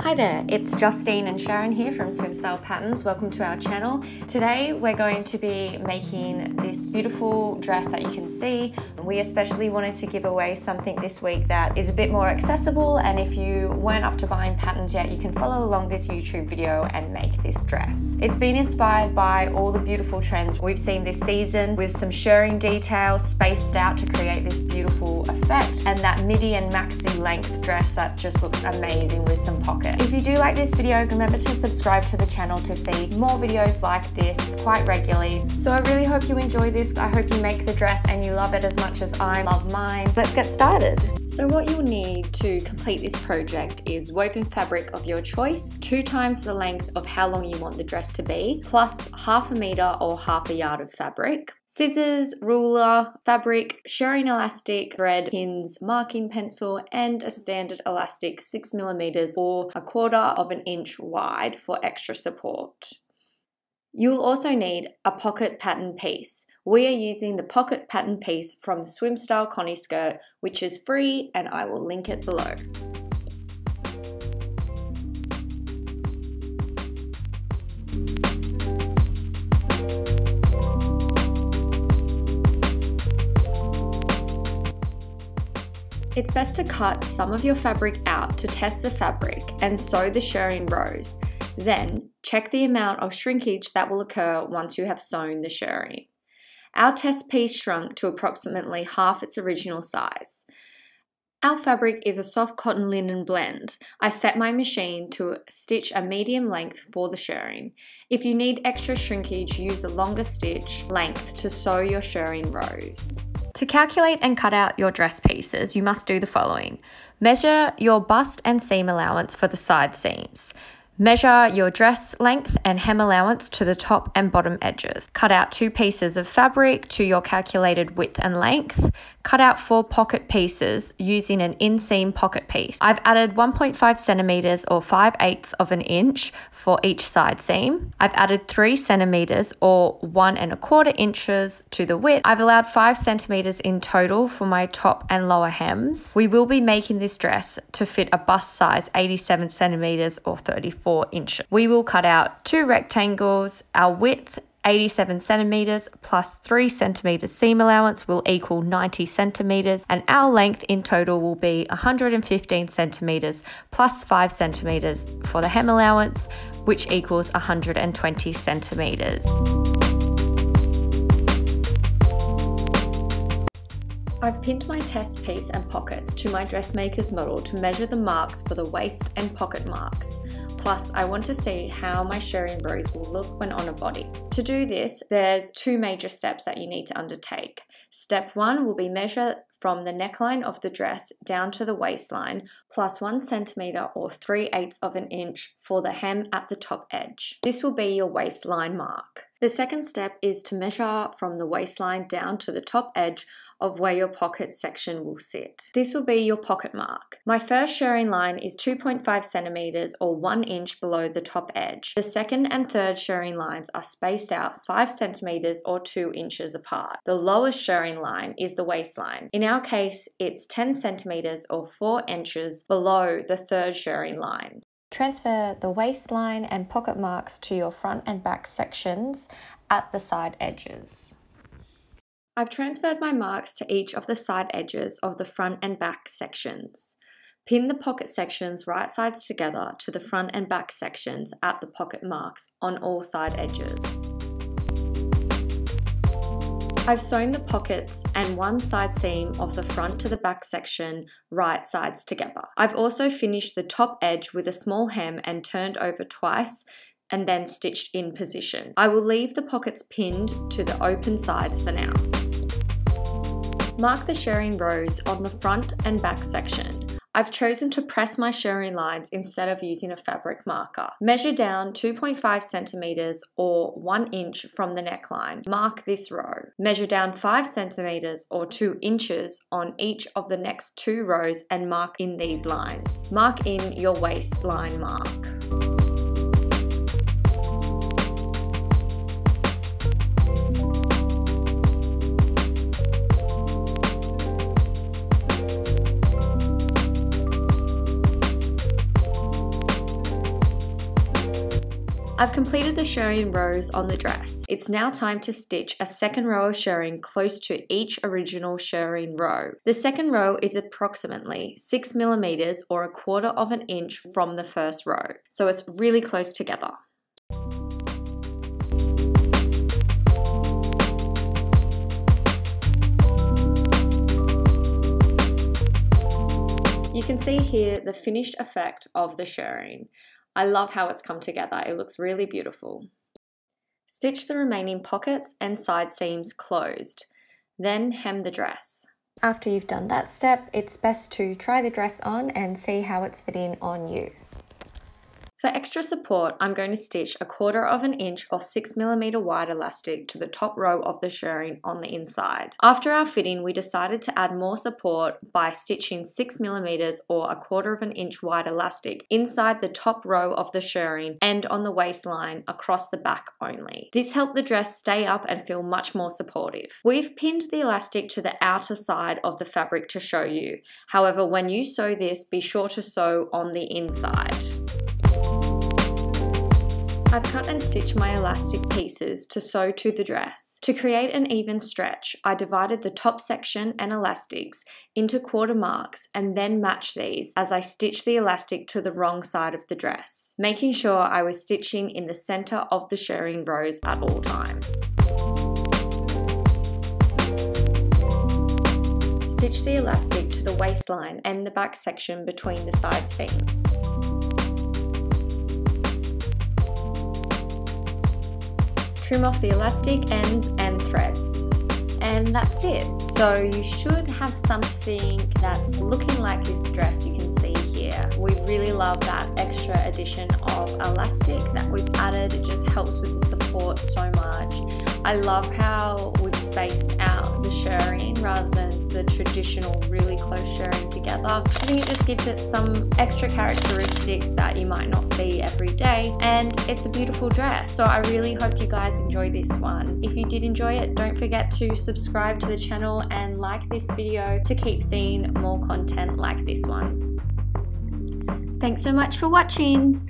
Hi there, it's Justine and Sharon here from Swim Style Patterns. Welcome to our channel. Today we're going to be making this beautiful dress that you can see. We especially wanted to give away something this week that is a bit more accessible, and if you weren't up to buying patterns yet, you can follow along this YouTube video and make this dress. It's been inspired by all the beautiful trends we've seen this season, with some shirring details spaced out to create this beautiful effect, and that midi and maxi length dress that just looks amazing with some pockets. If you do like this video, remember to subscribe to the channel to see more videos like this quite regularly. So I really hope you enjoy this. I hope you make the dress and you love it as much as I love mine. Let's get started. So what you'll need to complete this project is woven fabric of your choice, 2 times the length of how long you want the dress to be, plus half a metre or half a yard of fabric, scissors, ruler, fabric, shirring elastic, thread, pins, marking pencil, and a standard elastic 6mm or 1/4 inch wide for extra support. You'll also need a pocket pattern piece. We are using the pocket pattern piece from the Swim Style Connie skirt, which is free, and I will link it below. It's best to cut some of your fabric out to test the fabric and sew the shirring rows. Then check the amount of shrinkage that will occur once you have sewn the shirring. Our test piece shrunk to approximately half its original size. Our fabric is a soft cotton linen blend. I set my machine to stitch a medium length for the shirring. If you need extra shrinkage, use a longer stitch length to sew your shirring rows. To calculate and cut out your dress pieces, you must do the following. Measure your bust and seam allowance for the side seams. Measure your dress length and hem allowance to the top and bottom edges. Cut out 2 pieces of fabric to your calculated width and length. Cut out 4 pocket pieces using an inseam pocket piece. I've added 1.5 centimeters or 5/8 inch for each side seam. I've added 3 centimeters or 1¼ inches to the width. I've allowed 5 centimeters in total for my top and lower hems. We will be making this dress to fit a bust size 87 centimeters or 34 inches. We will cut out 2 rectangles. Our width 87 centimeters plus 3 centimeters seam allowance will equal 90 centimeters, and our length in total will be 115 centimeters plus 5 centimeters for the hem allowance, which equals 120 centimeters. I've pinned my test piece and pockets to my dressmaker's model to measure the marks for the waist and pocket marks. Plus, I want to see how my shirring rows will look when on a body. To do this, there's 2 major steps that you need to undertake. Step 1 will be measure from the neckline of the dress down to the waistline, plus 1 centimeter or 3/8 inch for the hem at the top edge. This will be your waistline mark. The second step is to measure from the waistline down to the top edge of where your pocket section will sit. This will be your pocket mark. My first shirring line is 2.5 centimeters or 1 inch below the top edge. The second and third shirring lines are spaced out 5 centimeters or 2 inches apart. The lowest shirring line is the waistline. In our case, it's 10 centimeters or 4 inches below the third shirring line. Transfer the waistline and pocket marks to your front and back sections at the side edges. I've transferred my marks to each of the side edges of the front and back sections. Pin the pocket sections right sides together to the front and back sections at the pocket marks on all side edges. I've sewn the pockets and one side seam of the front to the back section right sides together. I've also finished the top edge with a small hem and turned over twice and then stitched in position. I will leave the pockets pinned to the open sides for now. Mark the shirring rows on the front and back section. I've chosen to press my shirring lines instead of using a fabric marker. Measure down 2.5 centimeters or 1 inch from the neckline. Mark this row. Measure down 5 centimeters or 2 inches on each of the next 2 rows and mark in these lines. Mark in your waistline mark. I've completed the shirring rows on the dress. It's now time to stitch a second row of shirring close to each original shirring row. The second row is approximately 6mm or 1/4 of an inch from the first row, so it's really close together. You can see here the finished effect of the shirring. I love how it's come together, it looks really beautiful. Stitch the remaining pockets and side seams closed, then hem the dress. After you've done that step, it's best to try the dress on and see how it's fitting on you. For extra support, I'm going to stitch 1/4 of an inch or 6mm wide elastic to the top row of the shirring on the inside. After our fitting, we decided to add more support by stitching 6mm or 1/4 of an inch wide elastic inside the top row of the shirring and on the waistline across the back only. This helped the dress stay up and feel much more supportive. We've pinned the elastic to the outer side of the fabric to show you. However, when you sew this, be sure to sew on the inside. I've cut and stitched my elastic pieces to sew to the dress. To create an even stretch, I divided the top section and elastics into 1/4 marks and then matched these as I stitched the elastic to the wrong side of the dress, making sure I was stitching in the center of the shirring rows at all times. Stitch the elastic to the waistline and the back section between the side seams. Trim off the elastic ends and threads. And that's it. So you should have something that's looking like this dress you can see here. We really love that extra addition of elastic that we've added. It just helps with the support so much. I love how we've spaced out the shirring rather than the traditional really close shirring together. I think it just gives it some extra characteristics that you might not see every day, and it's a beautiful dress. So I really hope you guys enjoy this one. If you did enjoy it, don't forget to subscribe to the channel and like this video to keep seeing more content like this one. Thanks so much for watching.